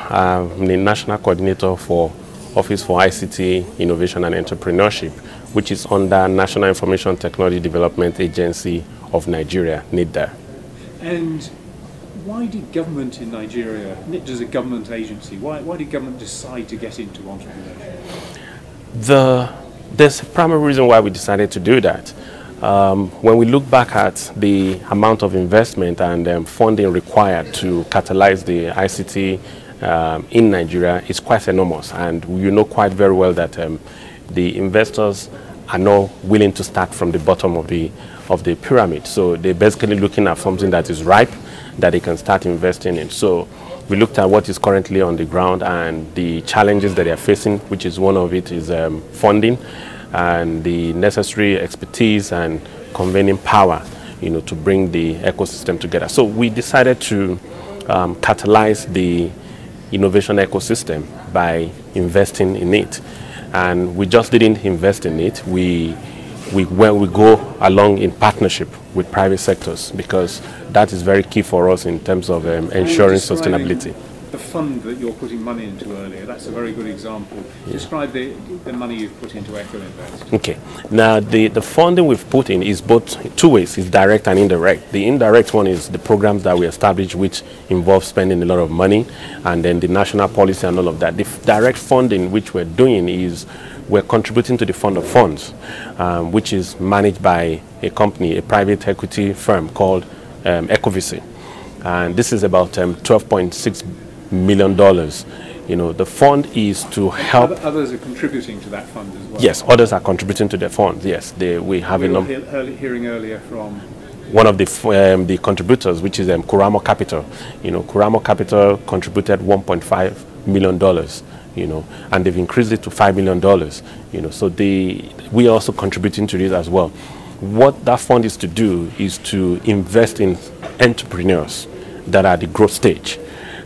I'm the National Coordinator for Office for ICT Innovation and Entrepreneurship, which is under National Information Technology Development Agency of Nigeria, NITDA. And why did government in Nigeria, NITDA is a government agency, why did government decide to get into entrepreneurship? There's a primary reason why we decided to do that. When we look back at the amount of investment and funding required to catalyze the ICT in Nigeria, it's quite enormous, and you know quite very well that the investors are not willing to start from the bottom of the pyramid. So they're basically looking at something that is ripe, that they can start investing in. So we looked at what is currently on the ground and the challenges that they are facing, which is one of it is funding and the necessary expertise and convening power, to bring the ecosystem together. So we decided to catalyze the innovation ecosystem by investing in it. And we just didn't invest in it. We go along in partnership with private sectors, because that is very key for us in terms of ensuring sustainability. The fund that you're putting money into earlier, that's a very good example. Yeah. Describe the money you've put into EcoInvest. Okay. Now, the funding we've put in is both two ways. It's direct and indirect. The indirect one is the programs that we established, which involve spending a lot of money, and then the national policy and all of that. The direct funding which we're doing is we're contributing to the fund of funds, which is managed by a company, a private equity firm called Ecovisi. And this is about $12.6 million. The fund is to help. Others are contributing to that fund as well. Yes, others are contributing to the fund. Yes, we have a number. Hearing earlier from one of the contributors, which is Kuramo Capital. Kuramo Capital contributed $1.5 million. And they've increased it to $5 million. So we are also contributing to this as well. What that fund is to do is to invest in entrepreneurs that are at the growth stage.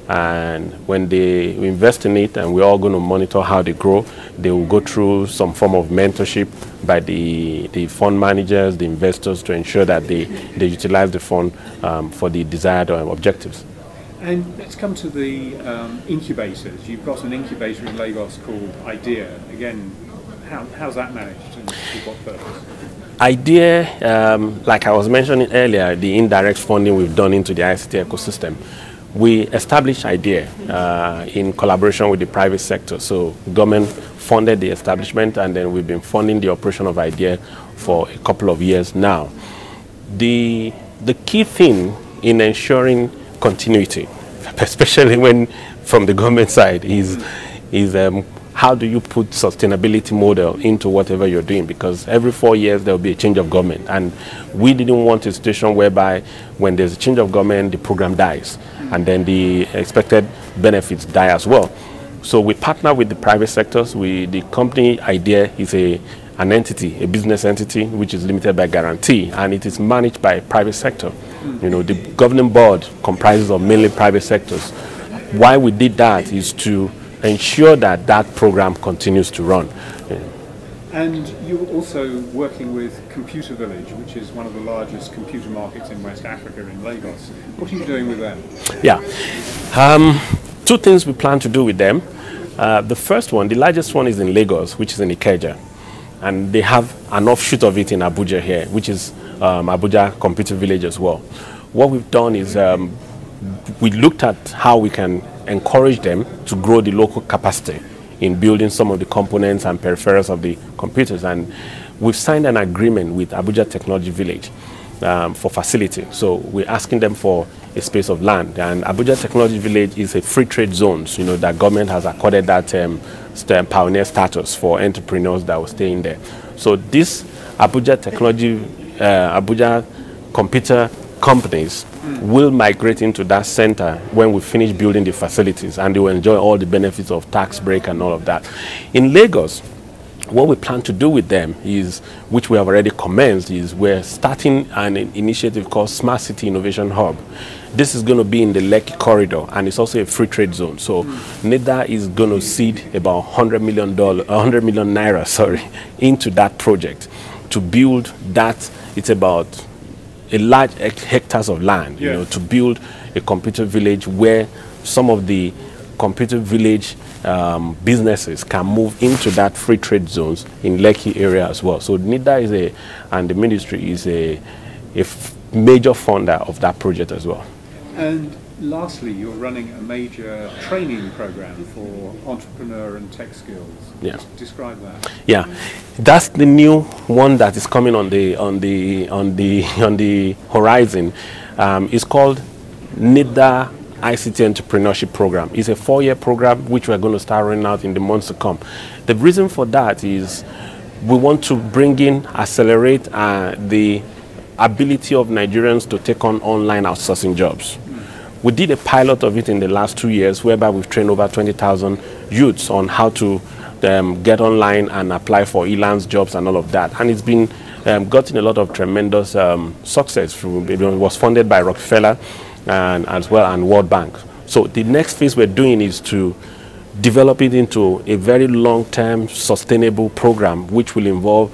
And when they invest in it, and we're all going to monitor how they grow, they will go through some form of mentorship by the fund managers, the investors, to ensure that they utilize the fund for the desired objectives. And let's come to the incubators. You've got an incubator in Lagos called IDEA. Again, how's that managed and for what purpose? IDEA, like I was mentioning earlier, the indirect funding we've done into the ICT ecosystem. We established IDEA in collaboration with the private sector. So government funded the establishment, and then we've been funding the operation of IDEA for a couple of years now. The key thing in ensuring continuity, especially when from the government side, is how do you put sustainability model into whatever you're doing? Because every 4 years there will be a change of government, and we didn't want a situation whereby when there's a change of government, the program dies, and then the expected benefits die as well. So we partner with the private sectors. The company IDEA is an entity, a business entity, which is limited by guarantee, and it is managed by private sector. The governing board comprises of mainly private sectors. Why we did that is to ensure that that program continues to run. And you're also working with Computer Village, which is one of the largest computer markets in West Africa, in Lagos. What are you doing with them? Yeah. Two things we plan to do with them. The first one, the largest one, is in Lagos, which is in Ikeja. And they have an offshoot of it in Abuja here, which is Abuja Computer Village as well. What we've done is we looked at how we can encourage them to grow the local capacity in building some of the components and peripherals of the computers. And we've signed an agreement with Abuja Technology Village for facility. So we're asking them for a space of land. And Abuja Technology Village is a free trade zone. So, that government has accorded that pioneer status for entrepreneurs that will stay in there. So this Abuja computer companies will migrate into that center when we finish building the facilities, and they will enjoy all the benefits of tax break and all of that. In Lagos, what we plan to do with them is, which we have already commenced, is we're starting an initiative called Smart City Innovation Hub. This is going to be in the Lekki corridor, and it's also a free trade zone. So NITDA is going to seed about $100 million naira, into that project to build that. It's about a large hectares of land, to build a computer village where some of the computer village businesses can move into that free trade zones in Lekki area as well. So NITDA and the ministry is a major funder of that project as well. And lastly, you're running a major training program for entrepreneur and tech skills. Yeah. Describe that. Yeah, that's the new one that is coming on the horizon. It's called NITDA ICT Entrepreneurship Program. It's a 4-year program which we're going to start rolling out in the months to come. The reason for that is we want to bring in, accelerate the ability of Nigerians to take on online outsourcing jobs. We did a pilot of it in the last 2 years, whereby we've trained over 20,000 youths on how to get online and apply for e-lands jobs and all of that. And it's been gotten a lot of tremendous success. It was funded by Rockefeller and as well and World Bank. So the next phase we're doing is to develop it into a very long-term sustainable program which will involve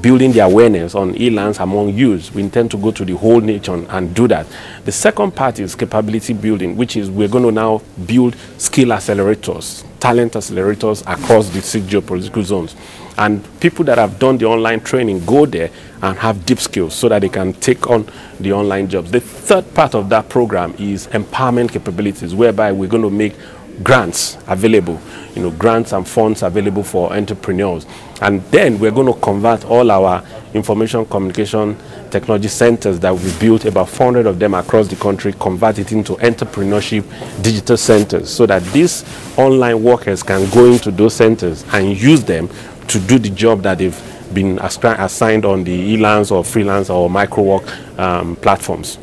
building the awareness on e-lands among youths. We intend to go to the whole nation and do that. The second part is capability building, which is we're going to now build skill accelerators, talent accelerators across the 6 geopolitical zones. And people that have done the online training go there and have deep skills so that they can take on the online jobs. The third part of that program is empowerment capabilities, whereby we're going to make grants available, grants and funds available for entrepreneurs. And then we're going to convert all our information communication technology centers that we built, about 400 of them across the country, convert it into entrepreneurship digital centers so that these online workers can go into those centers and use them to do the job that they've been assigned on the e-lands or freelance or micro work platforms.